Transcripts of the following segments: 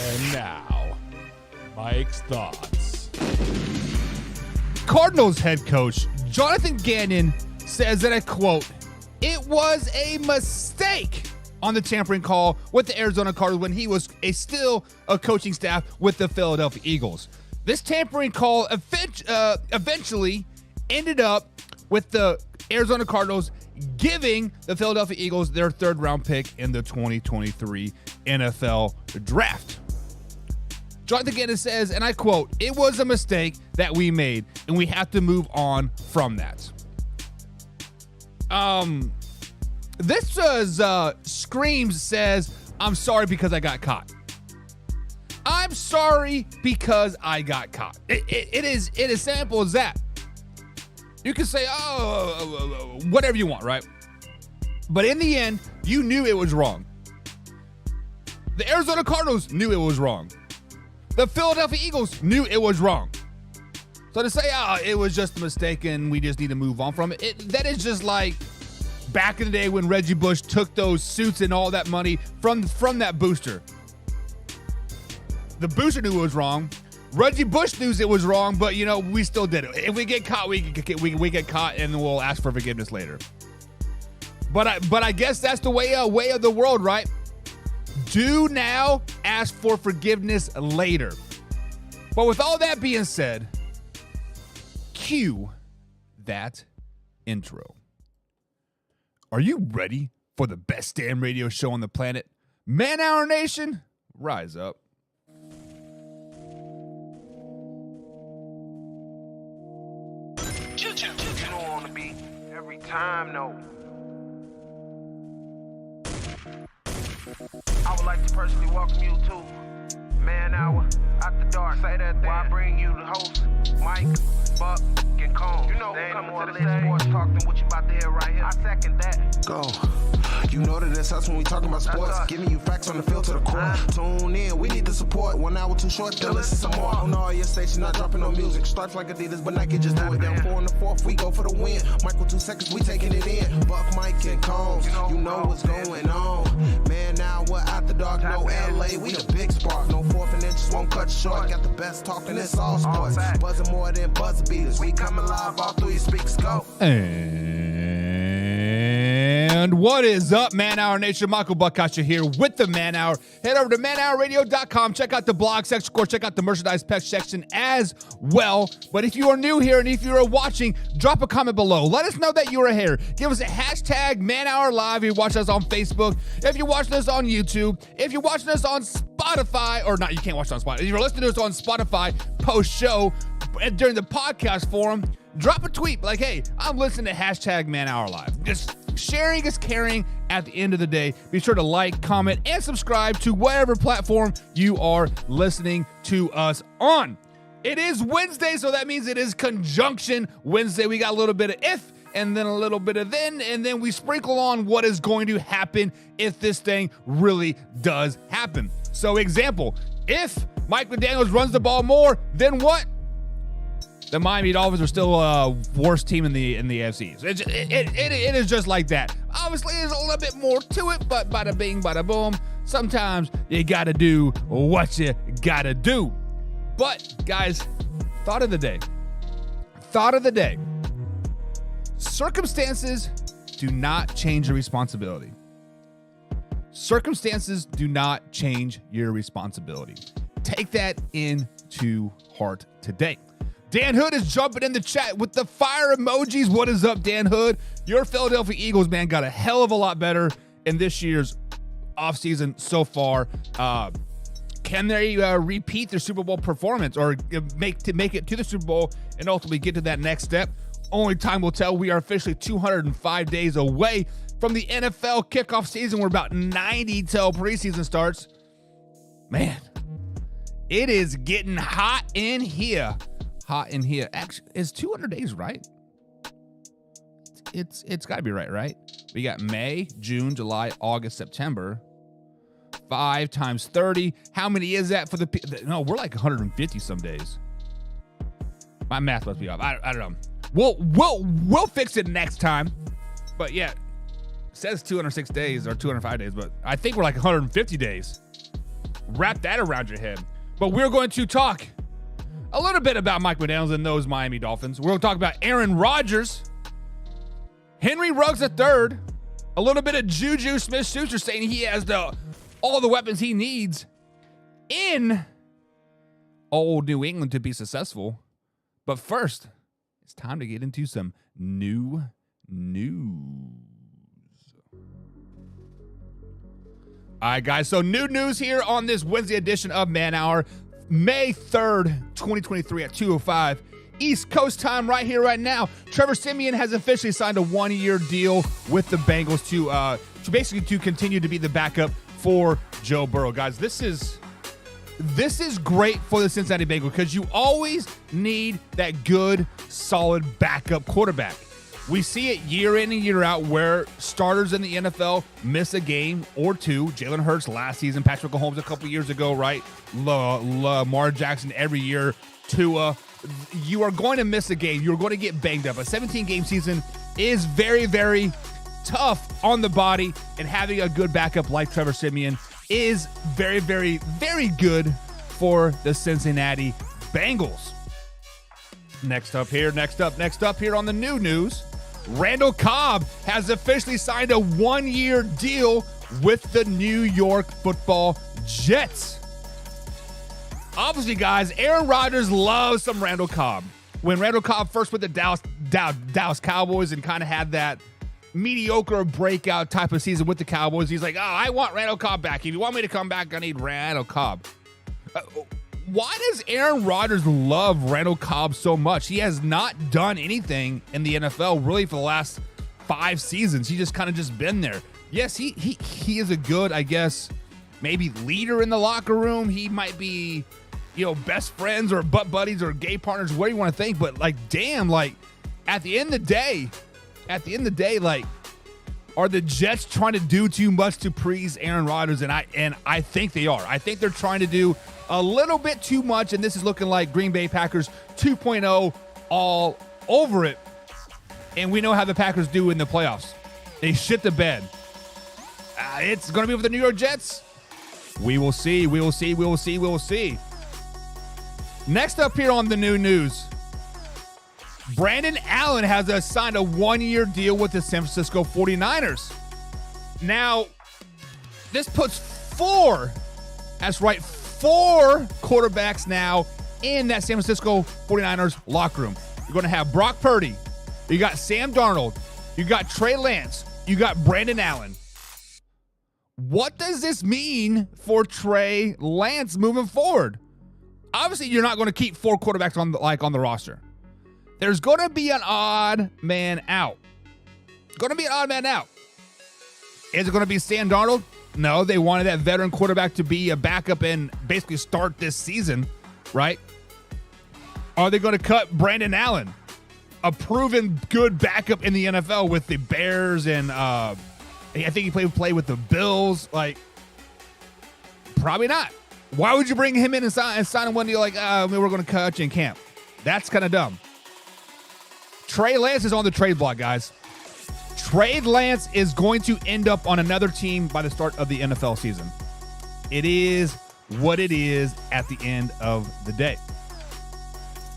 And now, Mike's thoughts. Cardinals head coach Jonathan Gannon says that, I quote, "It was a mistake on the tampering call with the Arizona Cardinals when he was still a coaching staff with the Philadelphia Eagles. This tampering call eventually ended up with the Arizona Cardinals giving the Philadelphia Eagles their third-round pick in the 2023 NFL Draft." Jonathan Gannon says, and I quote, "It was a mistake that we made, and we have to move on from that." This Screams says, "I'm sorry because I got caught." I'm sorry because I got caught. It is simple as that. You can say, whatever you want, right? But in the end, you knew it was wrong. The Arizona Cardinals knew it was wrong. The Philadelphia Eagles knew it was wrong. So to say, it was just a mistake and we just need to move on from it, that is just like back in the day when Reggie Bush took those suits and all that money from that booster. The booster knew it was wrong. Reggie Bush knew it was wrong, but, we still did it. If we get caught, we get caught, and we'll ask for forgiveness later. But I guess that's the way of the world, right? Do now, ask for forgiveness later. But with all that being said, cue that intro. Are you ready for the best damn radio show on the planet? MANHOUR Nation, rise up. JuJu. You don't want to be every time, no. I would like to personally welcome you to MANHOUR After Dark. Say that while I bring you the host, Mike, Buck, and Cone. You know who coming to the stage. Sports talk than what you about to hear right here. I second that. Go. You know that it's us when we talking about sports. Giving you facts on the field to the core. Tune in, we need the support. 1 hour too short, then listen some more. On all your stations, not dropping no music. Starts like Adidas, but Nike just do it. Down 4 in the 4th, we go for the win. Michael 2 seconds, we taking it in. Buck, Mike, and Combs, you know what's going on. MANHOUR After Dark, no LA, we the big spark. No 4th and inches won't cut you short. Got the best talking, it's all sports. Buzzing more than buzzer beaters. We coming live all through your speakers, go. And what is up, MANHOUR Nation? Michael Buckasha here with the MANHOUR. Head over to manhourradio.com. Check out the blog section, of course. Check out the merchandise patch section as well. But if you are new here and if you are watching, drop a comment below. Let us know that you are here. Give us a hashtag MANHOUR Live if you watch us on Facebook. If you're watching us on YouTube. If you're watching us on Spotify, or not, you can't watch it on Spotify. If you're listening to us on Spotify post-show during the podcast forum, drop a tweet like, "Hey, I'm listening to hashtag MANHOUR Live." Just sharing is caring at the end of the day. Be sure to like, comment, and subscribe to whatever platform you are listening to us on. It is Wednesday, so that means it is Conjunction Wednesday. We got a little bit of if, and then a little bit of then, and then we sprinkle on what is going to happen if this thing really does happen. So example, if Mike McDaniels runs the ball more, then what? The Miami Dolphins are still worst team in the AFC. So it is just like that. Obviously, there's a little bit more to it, but bada bing, bada boom. Sometimes you got to do what you got to do. But, guys, thought of the day. Thought of the day. Circumstances do not change your responsibility. Circumstances do not change your responsibility. Take that into heart today. Dan Hood is jumping in the chat with the fire emojis. What is up, Dan Hood? Your Philadelphia Eagles, man, got a hell of a lot better in this year's offseason so far. Can they repeat their Super Bowl performance or make it to the Super Bowl and ultimately get to that next step? Only time will tell. We are officially 205 days away from the NFL kickoff season. We're about 90 till preseason starts. Man, it is getting hot in here. Hot in here. Actually, it's 200 days, right? It's got to be right? We got May, June, July, August, September. 5 times 30. How many is that for the? No, we're like 150 some days. My math must be off. I don't know. We'll fix it next time. But yeah, it says 206 days or 205 days, but I think we're like 150 days. wrap that around your head. But we're going to talk a little bit about Mike McDaniels and those Miami Dolphins. We're going to talk about Aaron Rodgers, Henry Ruggs III, a little bit of JuJu Smith-Schuster saying he has all the weapons he needs in old New England to be successful. But first, it's time to get into some new news. All right, guys, so new news here on this Wednesday edition of Man Hour, May 3rd, 2023 at 2:05 East Coast time right here, right now. Trevor Siemian has officially signed a one-year deal with the Bengals to basically to continue to be the backup for Joe Burrow. Guys, this is great for the Cincinnati Bengals because you always need that good, solid backup quarterback. We see it year in and year out where starters in the NFL miss a game or two. Jalen Hurts last season, Patrick Mahomes a couple years ago, right? Lamar Jackson every year. Tua. You are going to miss a game. You're going to get banged up. A 17-game season is very, very tough on the body, and having a good backup like Trevor Siemian is very, very, very good for the Cincinnati Bengals. Next up here on the new news, Randall Cobb has officially signed a one-year deal with the New York Football Jets. Obviously, guys, Aaron Rodgers loves some Randall Cobb. When Randall Cobb first went to Dallas Cowboys and kind of had that mediocre breakout type of season with the Cowboys, he's like, I want Randall Cobb back. If you want me to come back, I need Randall Cobb. Why does Aaron Rodgers love Randall Cobb so much? He has not done anything in the NFL really for the last 5 seasons. He just kind of just been there. Yes, he is a good, I guess, maybe leader in the locker room. He might be, best friends or butt buddies or gay partners, what do you want to think? But damn, at the end of the day, are the Jets trying to do too much to please Aaron Rodgers? And I think they are. I think they're trying to do a little bit too much, and this is looking like Green Bay Packers 2.0 all over it. And we know how the Packers do in the playoffs. They shit the bed. It's going to be with the New York Jets. We will see. Next up here on the new news, Brandon Allen has signed a one-year deal with the San Francisco 49ers. Now, this puts 4 quarterbacks now in that San Francisco 49ers locker room. You're going to have Brock Purdy. You got Sam Darnold. You got Trey Lance. You got Brandon Allen. What does this mean for Trey Lance moving forward? Obviously, you're not going to keep 4 quarterbacks on the roster. There's going to be an odd man out. Is it going to be Sam Darnold? No, they wanted that veteran quarterback to be a backup and basically start this season, right? Are they going to cut Brandon Allen, a proven good backup in the NFL with the Bears and I think he played with the Bills? Probably not. Why would you bring him in and sign him one deal we're going to cut you in camp? That's kind of dumb. Trey Lance is on the trade block, guys. Trey Lance is going to end up on another team by the start of the NFL season. It is what it is at the end of the day.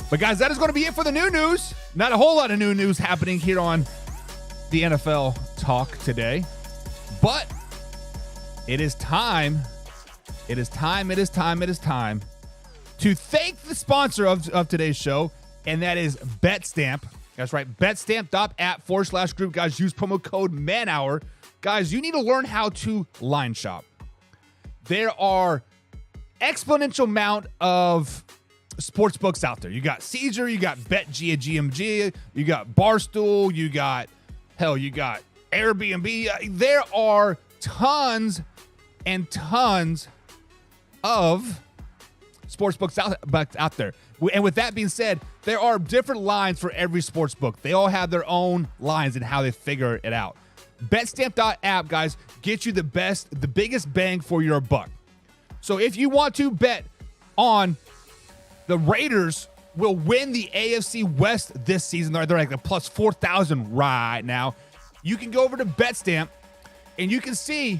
But, guys, that is going to be it for the new news. Not a whole lot of new news happening here on the NFL Talk today. But it is time. It is time to thank the sponsor of today's show, and that is BetStamp. That's right, betstamp.app/group. Guys, use promo code MANHOUR. Guys, you need to learn how to line shop. There are exponential amount of sports books out there. You got Caesar, you got BetGMG, you got Barstool, you got Airbnb. There are tons and tons of sports books out there. And with that being said, there are different lines for every sports book. They all have their own lines and how they figure it out. BetStamp.app, guys, get you the biggest bang for your buck. So if you want to bet on the Raiders will win the AFC West this season, they're like a plus 4,000 right now. You can go over to BetStamp and you can see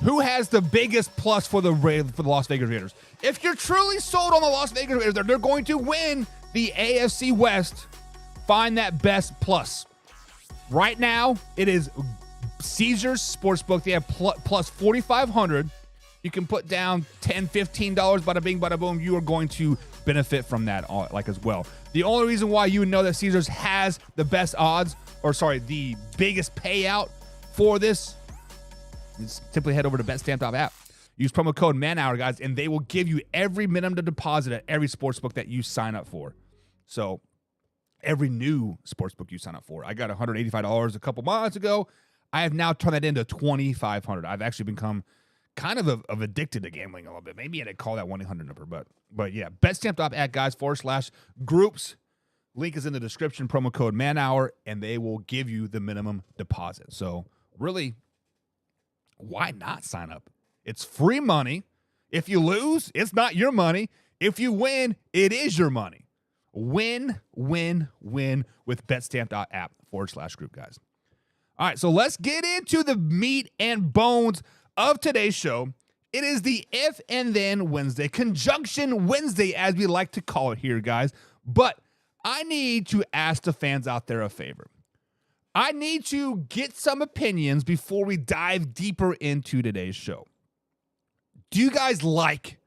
Who has the biggest plus for the Las Vegas Raiders? If you're truly sold on the Las Vegas Raiders, they're going to win the AFC West. Find that best plus. Right now, it is Caesars Sportsbook. They have plus 4,500. You can put down $10, $15, bada bing, bada boom. You are going to benefit from that as well. The only reason why you know that Caesars has the best odds, the biggest payout for this, is simply head over to BetStamp.app. Use promo code MANHOUR, guys, and they will give you every minimum deposit at every sportsbook that you sign up for. So every new sportsbook you sign up for. I got $185 a couple months ago. I have now turned that into $2,500. I've actually become kind of addicted to gambling a little bit. Maybe I didn't call that 1-800 number, but yeah, BetStamp.app, guys, /groups. Link is in the description, promo code MANHOUR, and they will give you the minimum deposit. So really, why not sign up? It's free money. If you lose, it's not your money. If you win, it is your money. Win, win, win with BetStamp.app /group, guys. All right, so let's get into the meat and bones of today's show. It is the If and Then Wednesday, Conjunction Wednesday, as we like to call it here, guys. But I need to ask the fans out there a favor. I need to get some opinions before we dive deeper into today's show. Do you guys like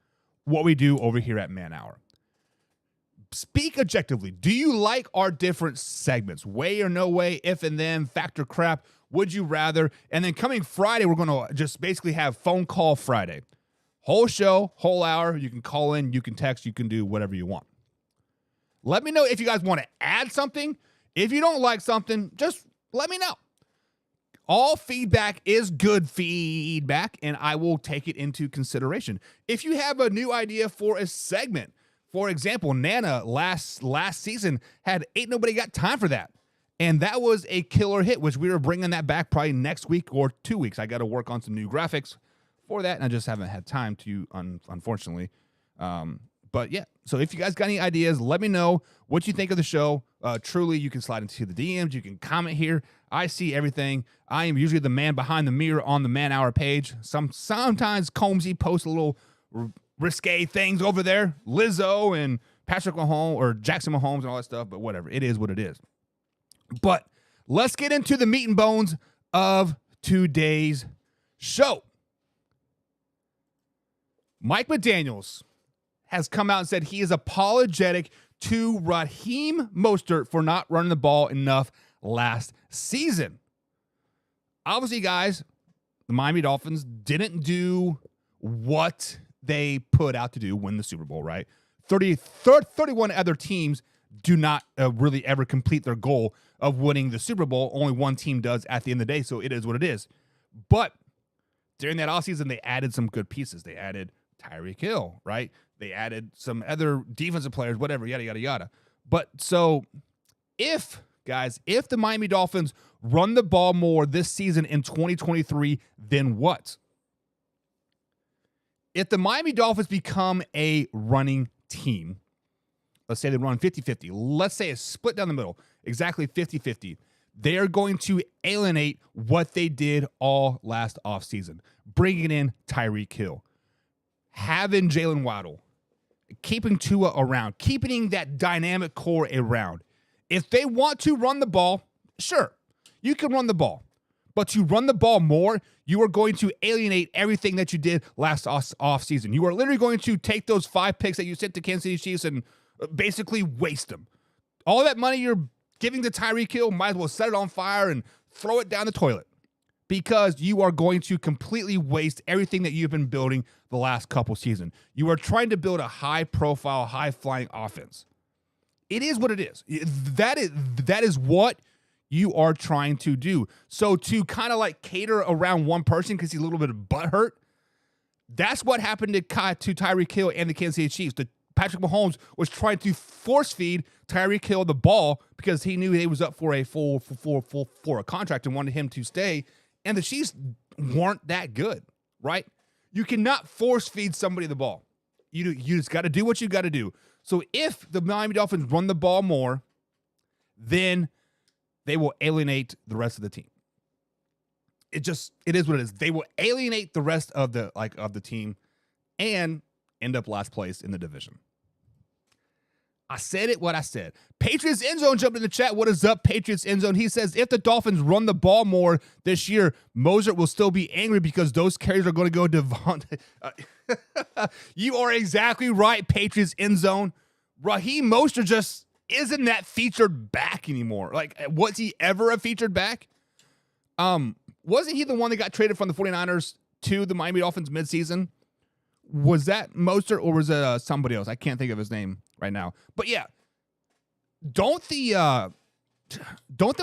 what we do over here at MANHOUR? Speak objectively. Do you like our different segments? Way or no way, if and then, factor crap, would you rather? And then coming Friday, we're going to just basically have phone call Friday. Whole show, whole hour. You can call in, you can text, you can do whatever you want. Let me know if you guys want to add something. If you don't like something, just let me know. All feedback is good feedback, and I will take it into consideration. If you have a new idea for a segment, for example, Nana last season had Ain't Nobody Got Time for That. And that was a killer hit, which we were bringing that back probably next week or 2 weeks. I got to work on some new graphics for that, and I just haven't had time to, unfortunately. But yeah, so if you guys got any ideas, let me know what you think of the show. Truly, you can slide into the DMs. You can comment here. I see everything. I am usually the man behind the mirror on the MANHOUR page. Sometimes Combsy posts a little risque things over there. Lizzo and Patrick Mahomes or Jackson Mahomes and all that stuff, but whatever. It is what it is. But let's get into the meat and bones of today's show. Mike McDaniels has come out and said he is apologetic to Raheem Mostert for not running the ball enough last season. Obviously, guys, the Miami Dolphins didn't do what they put out to do, win the Super Bowl, right? 31 other teams do not really ever complete their goal of winning the Super Bowl. Only one team does at the end of the day, so it is what it is. But during that offseason, they added some good pieces. They added Tyreek Hill, right? They added some other defensive players, whatever, yada, yada, yada. But so if the Miami Dolphins run the ball more this season in 2023, then what? If the Miami Dolphins become a running team, let's say they run 50-50, let's say it's split down the middle, exactly 50-50, they are going to alienate what they did all last offseason, bringing in Tyreek Hill, having Jalen Waddle, keeping Tua around, keeping that dynamic core around. If they want to run the ball, sure, you can run the ball. But to run the ball more, you are going to alienate everything that you did last offseason. You are literally going to take those 5 picks that you sent to Kansas City Chiefs and basically waste them. All that money you're giving to Tyreek Hill, might as well set it on fire and throw it down the toilet, because you are going to completely waste everything that you've been building the last couple seasons. You are trying to build a high-profile, high-flying offense. It is what it is. That is what you are trying to do. So to kind of like cater around one person because he's a little bit of butthurt, that's what happened to Tyreek Hill and the Kansas City Chiefs. Patrick Mahomes was trying to force feed Tyreek Hill the ball because he knew he was up for a for a contract and wanted him to stay. And the Chiefs weren't that good, right? You cannot force feed somebody the ball. You just got to do what you got to do. So if the Miami Dolphins run the ball more, then they will alienate the rest of the team. it is what it is. They will alienate the rest of the team and end up last place in the division. I said it what I said. Patriots End Zone jumped in the chat. What is up, Patriots End Zone? He says, if the Dolphins run the ball more this year, Mostert will still be angry because those carries are going to go to Devontae. You are exactly right, Patriots End Zone. Raheem Mostert just isn't that featured back anymore. Like, was he ever a featured back? Wasn't he the one that got traded from the 49ers to the Miami Dolphins midseason? Was that Mostert or was it somebody else? I can't think of his name right now. But yeah, don't the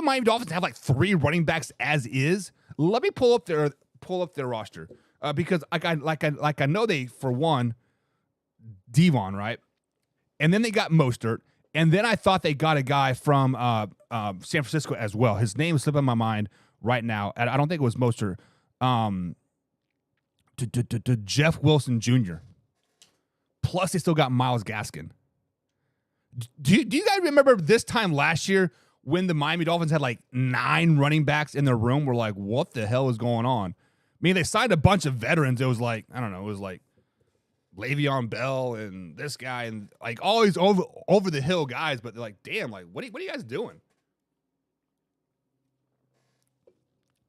Miami Dolphins have like 3 running backs as is? Let me pull up their roster because I know they, for one, Devon, right? And then they got Mostert, and then I thought they got a guy from San Francisco as well. His name is slipping my mind right now. I don't think it was Mostert. To Jeff Wilson Jr. Plus, they still got Myles Gaskin. Do you guys remember this time last year when the Miami Dolphins had like 9 running backs in their room? We're like, what the hell is going on? I mean, they signed a bunch of veterans. It was like, I don't know, it was like Le'Veon Bell and this guy and like all these over the hill guys. But they're like, damn, like what are you guys doing?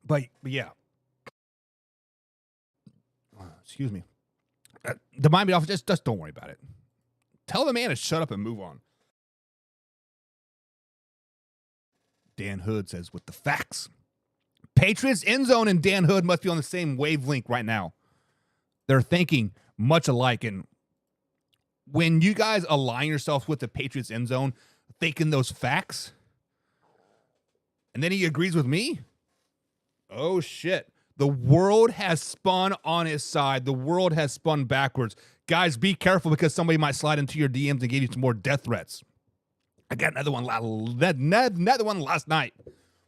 But yeah. Excuse me. The Miami Dolphins, just don't worry about it. Tell the man to shut up and move on. Dan Hood says, with the facts. Patriots End Zone and Dan Hood must be on the same wavelength right now. They're thinking much alike. And when you guys align yourself with the Patriots End Zone, thinking those facts, and then he agrees with me, oh, shit. The world has spun on his side. The world has spun backwards. Guys, be careful because somebody might slide into your DMs and give you some more death threats. I got another one last night.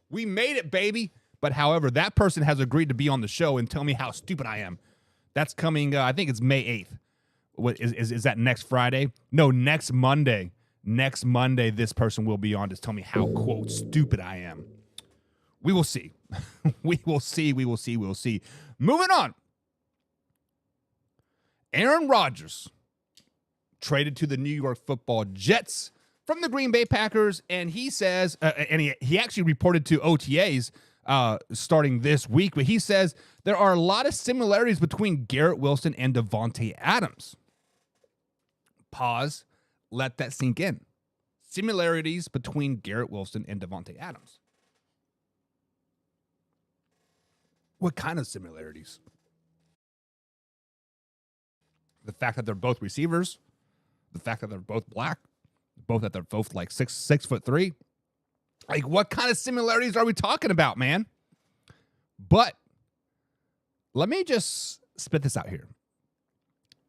We made it, baby. But however, that person has agreed to be on the show and tell me how stupid I am. That's coming, I think it's May 8th. What is that next Friday? No, next Monday. Next Monday, this person will be on to tell me how, quote, stupid I am. We will see. We will see. Moving on. Aaron Rodgers traded to the New York Football Jets from the Green Bay Packers, and he says, and he actually reported to OTAs starting this week, but he says there are a lot of similarities between Garrett Wilson and Davante Adams. Pause. Let that sink in. Similarities between Garrett Wilson and Davante Adams. What kind of similarities? The fact that they're both receivers, the fact that they're both black, that they're both like 6'3". Like, what kind of similarities are we talking about, man? But let me just spit this out here.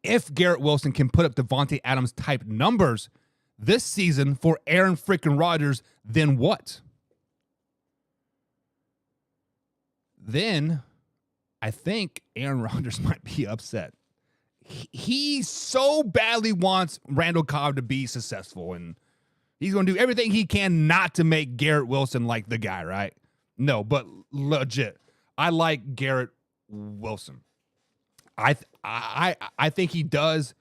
If Garrett Wilson can put up Davante Adams type numbers this season for Aaron freaking Rodgers, then what? Then I think Aaron Rodgers might be upset. He so badly wants Randall Cobb to be successful, and he's going to do everything he can not to make Garrett Wilson like the guy, right? No, but legit, I like Garrett Wilson. I think he does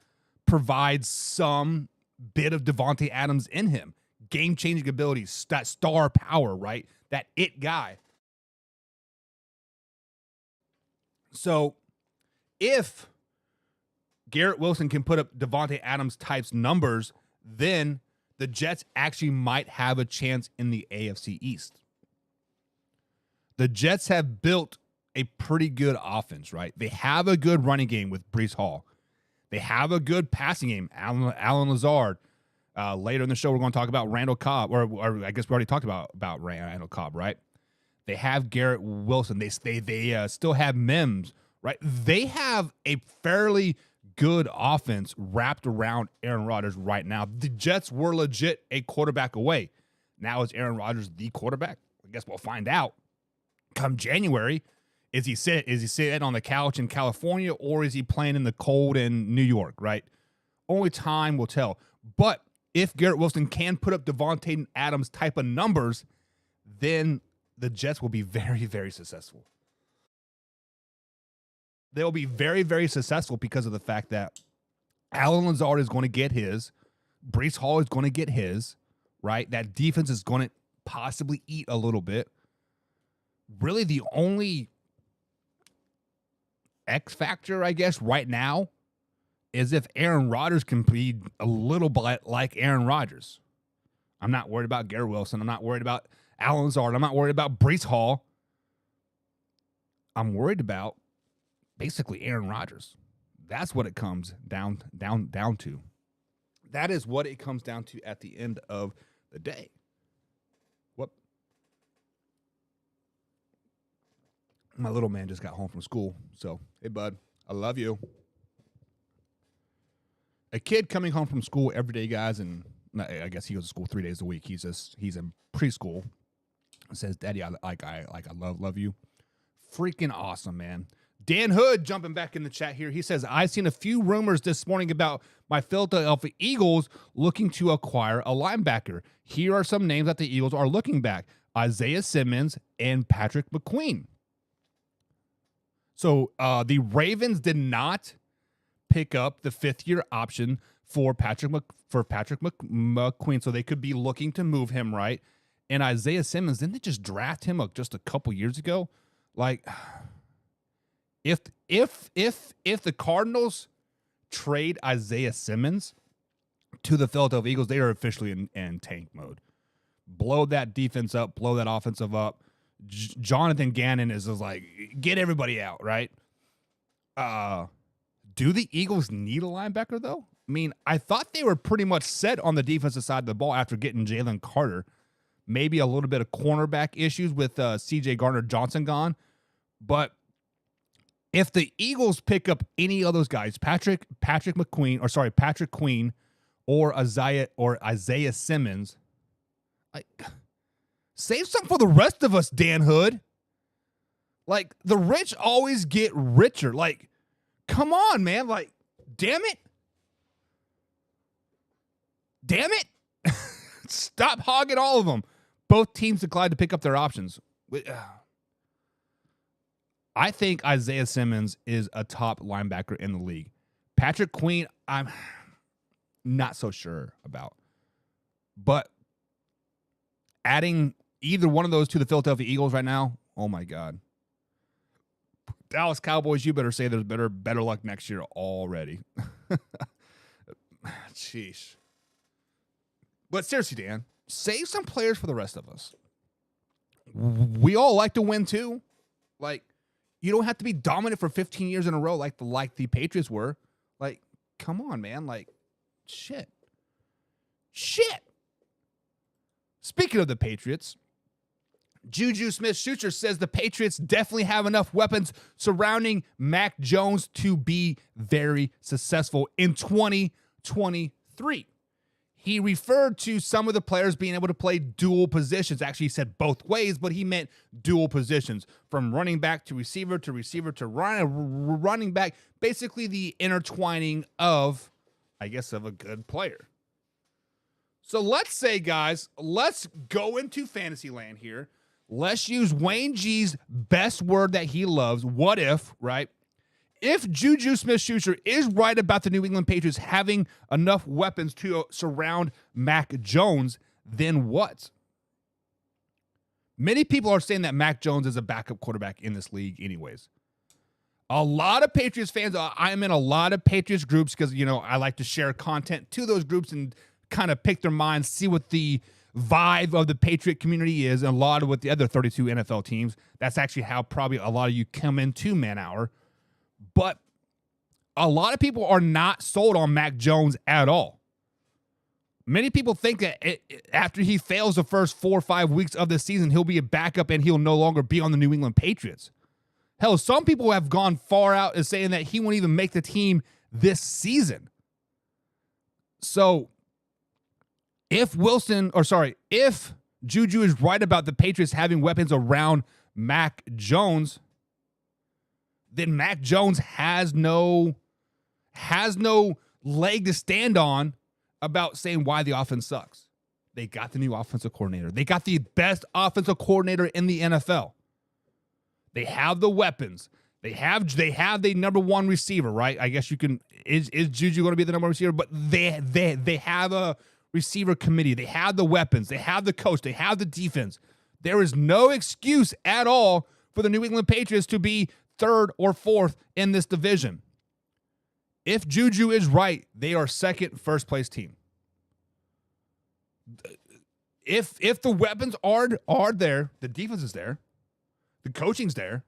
provide some bit of Davante Adams in him. Game-changing abilities, that star power, right? That it guy. So if Garrett Wilson can put up Davante Adams types numbers, then the Jets actually might have a chance in the AFC East. The Jets have built a pretty good offense, right? They have a good running game with Breece Hall. They have a good passing game, Allen Lazard. Later in the show, we're going to talk about Randall Cobb, or I guess we already talked about Randall Cobb, right? They have Garrett Wilson. They still have Mims, right? They have a fairly good offense wrapped around Aaron Rodgers right now. The Jets were legit a quarterback away. Now is Aaron Rodgers the quarterback? I guess we'll find out come January. Is he sitting on the couch in California, or is he playing in the cold in New York, right? Only time will tell. But if Garrett Wilson can put up Davante Adams type of numbers, then the Jets will be very, very successful. they'll be very, very successful because of the fact that Allen Lazard is going to get his. Breece Hall is going to get his, right? That defense is going to possibly eat a little bit. Really, the only X factor, I guess, right now is if Aaron Rodgers can be a little bit like Aaron Rodgers. I'm not worried about Garrett Wilson. I'm not worried about Allen Lazard. I'm not worried about Breece Hall. I'm worried about basically Aaron Rodgers. That's what it comes down to. That is what it comes down to at the end of the day. What? My little man just got home from school. So, hey, bud, I love you. A kid coming home from school every day, guys, and I guess he goes to school 3 days a week. He's in preschool. Says, "Daddy, I love you." Freaking awesome, man. Dan Hood jumping back in the chat here. He says, "I've seen a few rumors this morning about my Philadelphia Eagles looking to acquire a linebacker. Here are some names that the Eagles are looking back: Isaiah Simmons and Patrick McQueen." So the Ravens did not pick up the fifth-year option for Patrick McQueen, so they could be looking to move him, right? And Isaiah Simmons, didn't they just draft him just a couple years ago? Like, if the Cardinals trade Isaiah Simmons to the Philadelphia Eagles, they are officially in tank mode. Blow that defense up, blow that offensive up. Jonathan Gannon is just like, get everybody out, right? Do the Eagles need a linebacker, though? I mean, I thought they were pretty much set on the defensive side of the ball after getting Jalen Carter. Maybe a little bit of cornerback issues with C.J. Gardner-Johnson gone. But if the Eagles pick up any of those guys, Patrick Queen, or Isaiah Simmons, like, save something for the rest of us, Dan Hood. Like, the rich always get richer. Like, come on, man. Like, damn it. Stop hogging all of them. Both teams declined to pick up their options. I think Isaiah Simmons is a top linebacker in the league. Patrick Queen, I'm not so sure about. But adding either one of those to the Philadelphia Eagles right now, oh my God. Dallas Cowboys, you better say there's better luck next year already. Sheesh. But seriously, Dan, save some players for the rest of us. We all like to win too. Like, you don't have to be dominant for 15 years in a row like the Patriots were. Like, come on, man. Like, shit. Speaking of the Patriots, JuJu Smith-Schuster says the Patriots definitely have enough weapons surrounding Mac Jones to be very successful in 2023. He referred to some of the players being able to play dual positions. Actually, he said both ways, but he meant dual positions. From running back to receiver to running back. Basically the intertwining of, I guess, of a good player. So let's say, guys, let's go into fantasy land here. Let's use Wayne G's best word that he loves. What if, right? If JuJu Smith-Schuster is right about the New England Patriots having enough weapons to surround Mac Jones, then what? Many people are saying that Mac Jones is a backup quarterback in this league anyways. A lot of Patriots fans, I'm in a lot of Patriots groups because, I like to share content to those groups and kind of pick their minds, see what the vibe of the Patriot community is, and a lot of what the other 32 NFL teams. That's actually how probably a lot of you come into MANHOUR. But a lot of people are not sold on Mac Jones at all. Many people think that after he fails the first 4 or 5 weeks of the season, he'll be a backup and he'll no longer be on the New England Patriots. Hell, some people have gone far out as saying that he won't even make the team this season. So if JuJu is right about the Patriots having weapons around Mac Jones, then Mac Jones has no leg to stand on about saying why the offense sucks. They got the new offensive coordinator. They got the best offensive coordinator in the NFL. They have the weapons. They have the number one receiver, right? I guess you can is JuJu going to be the number one receiver? But they have a receiver committee. They have the weapons. They have the coach. They have the defense. There is no excuse at all for the New England Patriots to be third or fourth in this division. If JuJu is right, they are second, first place team. If the weapons are there, the defense is there, the coaching's there,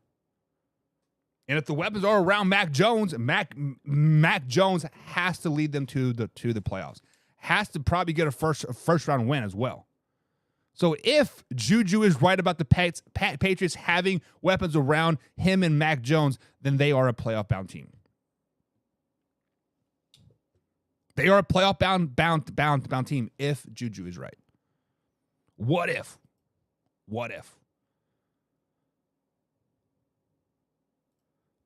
and if the weapons are around Mac Jones, Mac Jones has to lead them to the playoffs. Has to probably get a first round win as well. So if JuJu is right about the Patriots having weapons around him and Mac Jones, then they are a playoff bound team. They are a playoff bound team if JuJu is right. What if?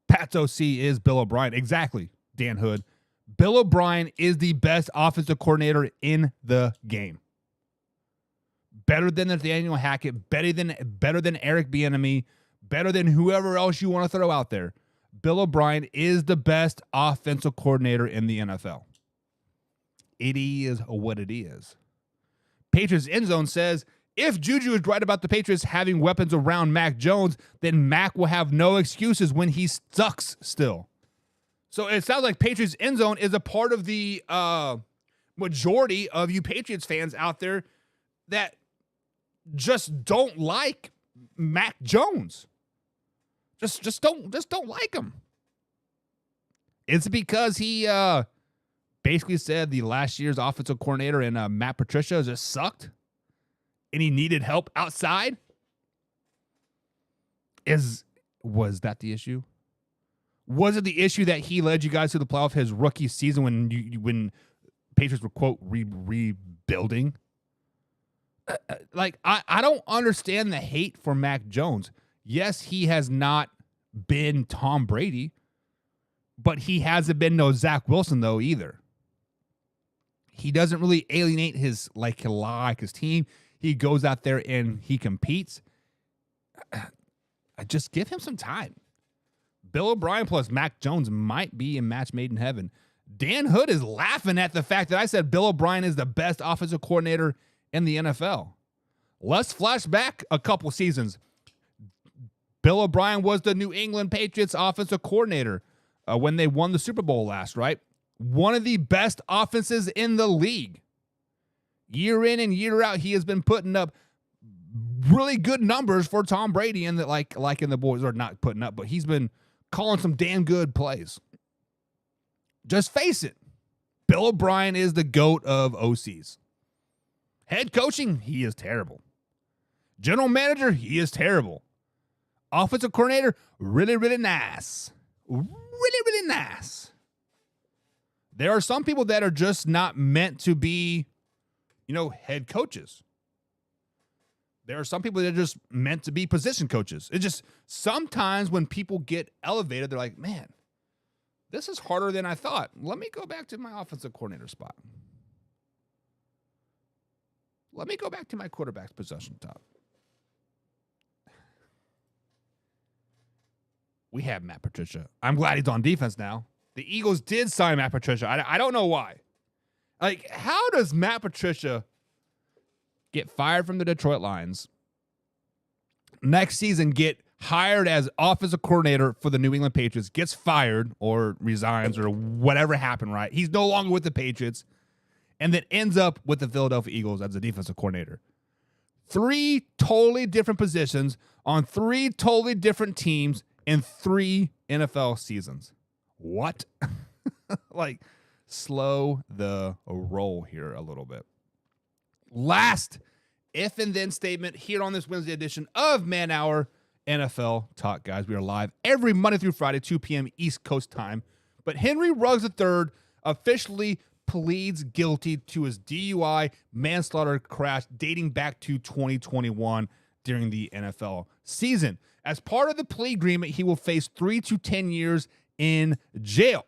Pat's OC is Bill O'Brien. Exactly, Dan Hood. Bill O'Brien is the best offensive coordinator in the game. Better than Nathaniel Hackett, better than Eric Bieniemy, better than whoever else you want to throw out there. Bill O'Brien is the best offensive coordinator in the NFL. It is what it is. Patriots End Zone says, if JuJu is right about the Patriots having weapons around Mac Jones, then Mac will have no excuses when he sucks still. So it sounds like Patriots End Zone is a part of the majority of you Patriots fans out there that just don't like Mac Jones. Just don't like him. Is it because he basically said the last year's offensive coordinator and Matt Patricia just sucked and he needed help outside? Was that the issue? Was it the issue that he led you guys to the playoff his rookie season when Patriots were, quote, rebuilding? I don't understand the hate for Mac Jones. Yes, he has not been Tom Brady, but he hasn't been no Zach Wilson, though, either. He doesn't really alienate his team. He goes out there and he competes. Just give him some time. Bill O'Brien plus Mac Jones might be a match made in heaven. Dan Hood is laughing at the fact that I said Bill O'Brien is the best offensive coordinator in the NFL. Let's flash back a couple seasons. Bill O'Brien was the New England Patriots offensive coordinator when they won the Super Bowl last, right? One of the best offenses in the league. Year in and year out, he has been putting up really good numbers for Tom Brady and like in the boys, or not putting up, but he's been calling some damn good plays. Just face it. Bill O'Brien is the GOAT of OCs. Head coaching, he is terrible. General manager, he is terrible. Offensive coordinator, really, really nice. Really, really nice. There are some people that are just not meant to be, head coaches. There are some people that are just meant to be position coaches. It just, sometimes when people get elevated, they're like, man, this is harder than I thought. Let me go back to my offensive coordinator spot. Let me go back to my quarterback's possession top. We have Matt Patricia. I'm glad he's on defense now. The Eagles did sign Matt Patricia. I don't know why. Like, how does Matt Patricia get fired from the Detroit Lions, next season get hired as offensive coordinator for the New England Patriots, gets fired or resigns or whatever happened, right? He's no longer with the Patriots, and then ends up with the Philadelphia Eagles as a defensive coordinator. 3 totally different positions on 3 totally different teams in 3 NFL seasons. What? Slow the roll here a little bit. Last if and then statement here on this Wednesday edition of Man Hour NFL Talk, guys. We are live every Monday through Friday, 2 p.m. East Coast time. But Henry Ruggs III officially pleads guilty to his DUI manslaughter crash dating back to 2021 during the NFL season. As part of the plea agreement, he will face 3 to 10 years in jail.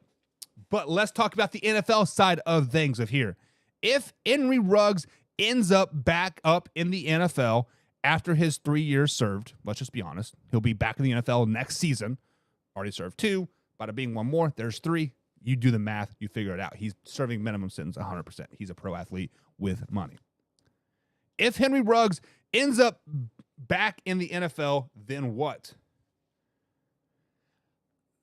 But let's talk about the NFL side of things of here. If Henry Ruggs ends up back up in the NFL after his 3 years served, let's just be honest, he'll be back in the NFL next season, Already served 2. Bada bing, 1 more. There's 3. You do the math. You figure it out. He's serving minimum sentence 100%. He's a pro athlete with money. If Henry Ruggs ends up back in the NFL, then what?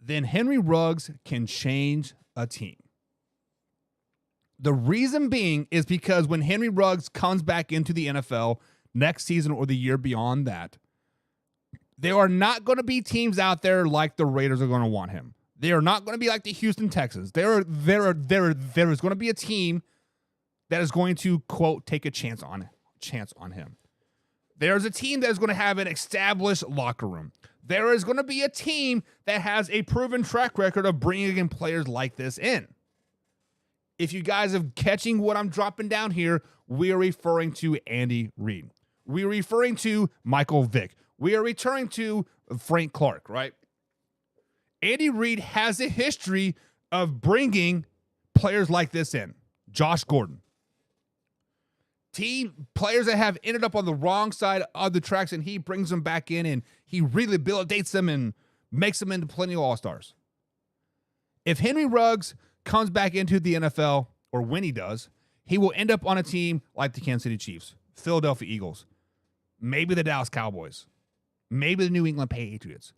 Then Henry Ruggs can change a team. The reason being is because when Henry Ruggs comes back into the NFL next season or the year beyond that, there are not going to be teams out there like the Raiders are going to want him. They are not going to be like the Houston Texans. There is going to be a team that is going to, quote, take a chance on him. There's a team that is going to have an established locker room. There is going to be a team that has a proven track record of bringing in players like this in. If you guys are catching what I'm dropping down here, we are referring to Andy Reid. We are referring to Michael Vick. We are returning to Frank Clark, right? Andy Reid has a history of bringing players like this in. Josh Gordon. Team players that have ended up on the wrong side of the tracks, and he brings them back in, and he rehabilitates them and makes them into plenty of all-stars. If Henry Ruggs comes back into the NFL, or when he does, he will end up on a team like the Kansas City Chiefs, Philadelphia Eagles, maybe the Dallas Cowboys, maybe the New England Patriots.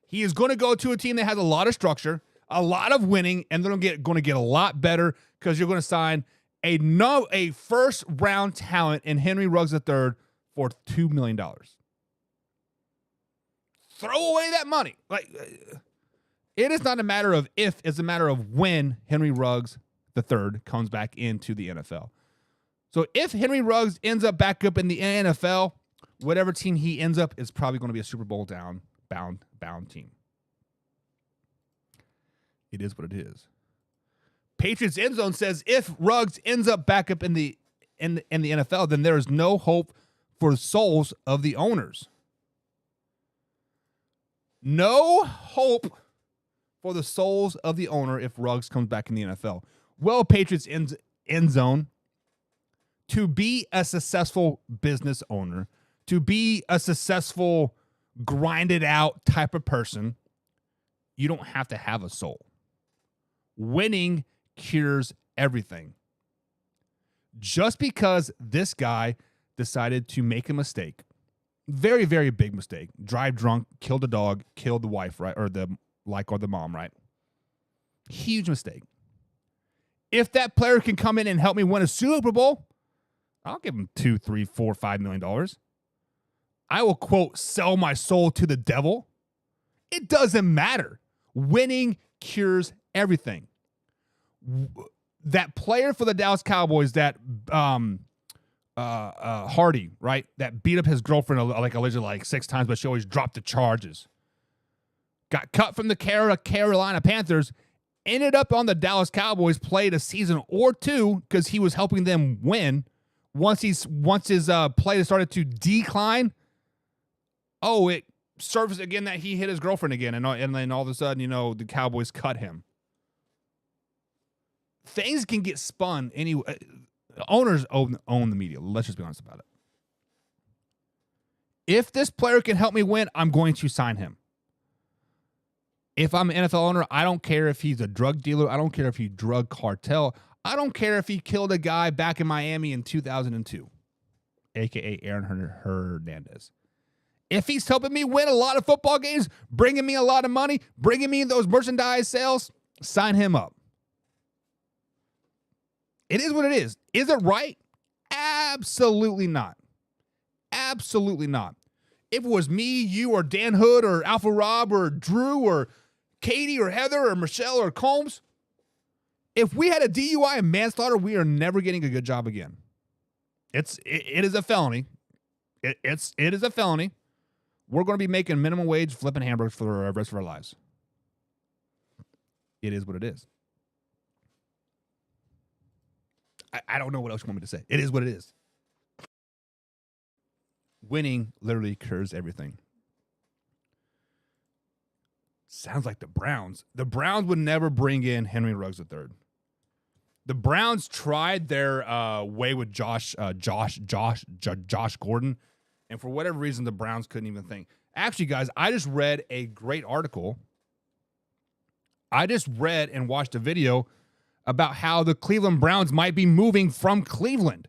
He is going to go to a team that has a lot of structure, a lot of winning, and they're going to get a lot better because you're going to sign a first-round talent in Henry Ruggs III for $2 million. Throw away that money. It is not a matter of if, it's a matter of when Henry Ruggs III comes back into the NFL. So if Henry Ruggs ends up back up in the NFL, whatever team he ends up is probably going to be a Super Bowl bound team. It is what it is. Patriots End Zone says if Ruggs ends up back up in the NFL, then there is no hope for the souls of the owners. No hope for the souls of the owner if Ruggs comes back in the NFL. Well, Patriots End Zone, to be a successful business owner, to be a successful, grinded out type of person, you don't have to have a soul. Winning cures everything. Just because this guy decided to make a mistake, very, very big mistake, drive drunk, killed a dog, killed the wife, right? Or the mom, right? Huge mistake. If that player can come in and help me win a Super Bowl, I'll give him $2, $3, $4, $5 million. I will, quote, sell my soul to the devil. It doesn't matter. Winning cures everything. That player for the Dallas Cowboys, that Hardy, right? That beat up his girlfriend allegedly 6 times, but she always dropped the charges. Got cut from the Carolina Panthers, ended up on the Dallas Cowboys, played a season or 2 because he was helping them win. Once his play started to decline, it surfaced again that he hit his girlfriend again, and then all of a sudden, the Cowboys cut him. Things can get spun anyway. Owners own the media. Let's just be honest about it. If this player can help me win, I'm going to sign him. If I'm an NFL owner, I don't care if he's a drug dealer. I don't care if he drug cartel. I don't care if he killed a guy back in Miami in 2002, a.k.a. Aaron Hernandez. If he's helping me win a lot of football games, bringing me a lot of money, bringing me those merchandise sales, sign him up. It is what it is. Is it right? Absolutely not. Absolutely not. If it was me, you, or Dan Hood, or Alpha Rob, or Drew, or Katie, or Heather, or Michelle, or Combs, if we had a DUI and manslaughter, we are never getting a good job again. It is a felony. It is a felony. We're going to be making minimum wage flipping hamburgers for the rest of our lives. It is what it is. I don't know what else you want me to say. It is what it is. Winning literally cures everything. Sounds like the Browns. The Browns would never bring in Henry Ruggs III. The Browns tried their way with Josh Gordon, and for whatever reason, the Browns couldn't even think. Actually, guys, I just read a great article I just read and watched a video about how the Cleveland Browns might be moving from Cleveland.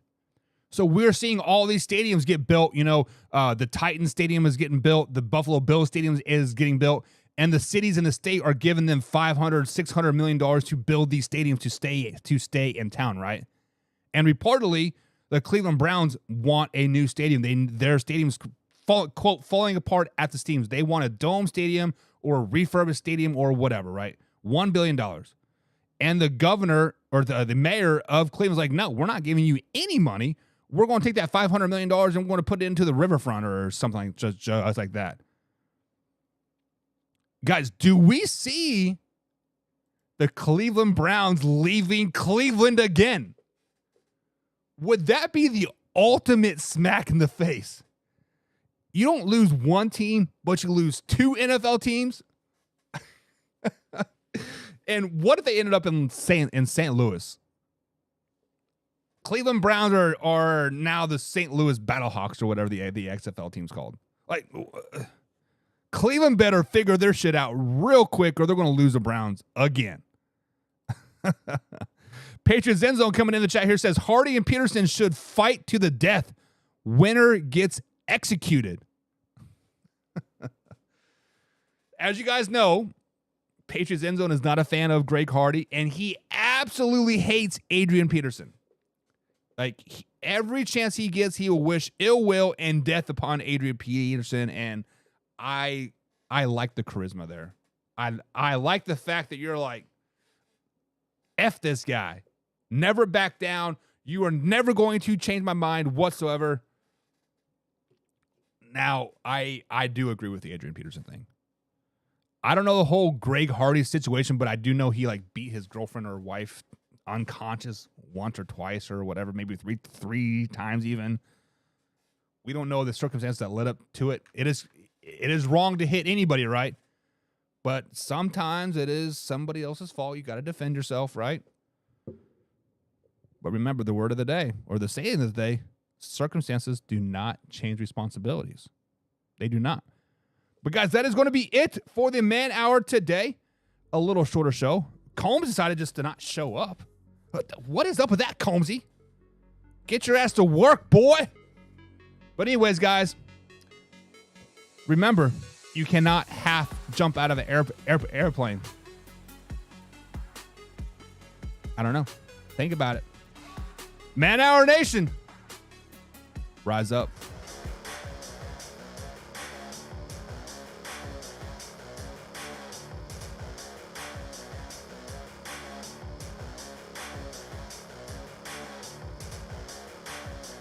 So we're seeing all these stadiums get built. The Titans Stadium is getting built. The Buffalo Bills Stadium is getting built. And the cities in the state are giving them $500, $600 million to build these stadiums to stay in town, right? And reportedly, the Cleveland Browns want a new stadium. Their stadium's, quote, falling apart at the seams. They want a dome stadium or a refurbished stadium or whatever, right? $1 billion. And the governor or the mayor of Cleveland's like, no, we're not giving you any money. We're going to take that $500 million and we're going to put it into the riverfront or something just like that. Guys, do we see the Cleveland Browns leaving Cleveland again? Would that be the ultimate smack in the face? You don't lose one team, but you lose two NFL teams? And what if they ended up in St. Louis? Cleveland Browns are now the St. Louis Battlehawks or whatever the XFL team's called. Like, Cleveland better figure their shit out real quick or they're going to lose the Browns again. Patriots End Zone coming in the chat here says, Hardy and Peterson should fight to the death. Winner gets executed. As you guys know, Patriots End Zone is not a fan of Greg Hardy, and he absolutely hates Adrian Peterson. Like, every chance he gets, he will wish ill will and death upon Adrian Peterson, and I like the charisma there. I like the fact that you're like, F this guy. Never back down. You are never going to change my mind whatsoever. Now, I do agree with the Adrian Peterson thing. I don't know the whole Greg Hardy situation, but I do know he beat his girlfriend or wife unconscious once or twice or whatever, maybe three times even. We don't know the circumstances that led up to it. It is wrong to hit anybody, right? But sometimes it is somebody else's fault. You got to defend yourself, right? But remember the word of the day, or the saying of the day, circumstances do not change responsibilities. They do not. But guys, that is going to be it for the Man Hour today. A little shorter show. Combs decided just to not show up. What is up with that, Combsy? Get your ass to work, boy. But anyways, guys, remember, you cannot half jump out of an airplane. I don't know. Think about it. Man Hour Nation. Rise up.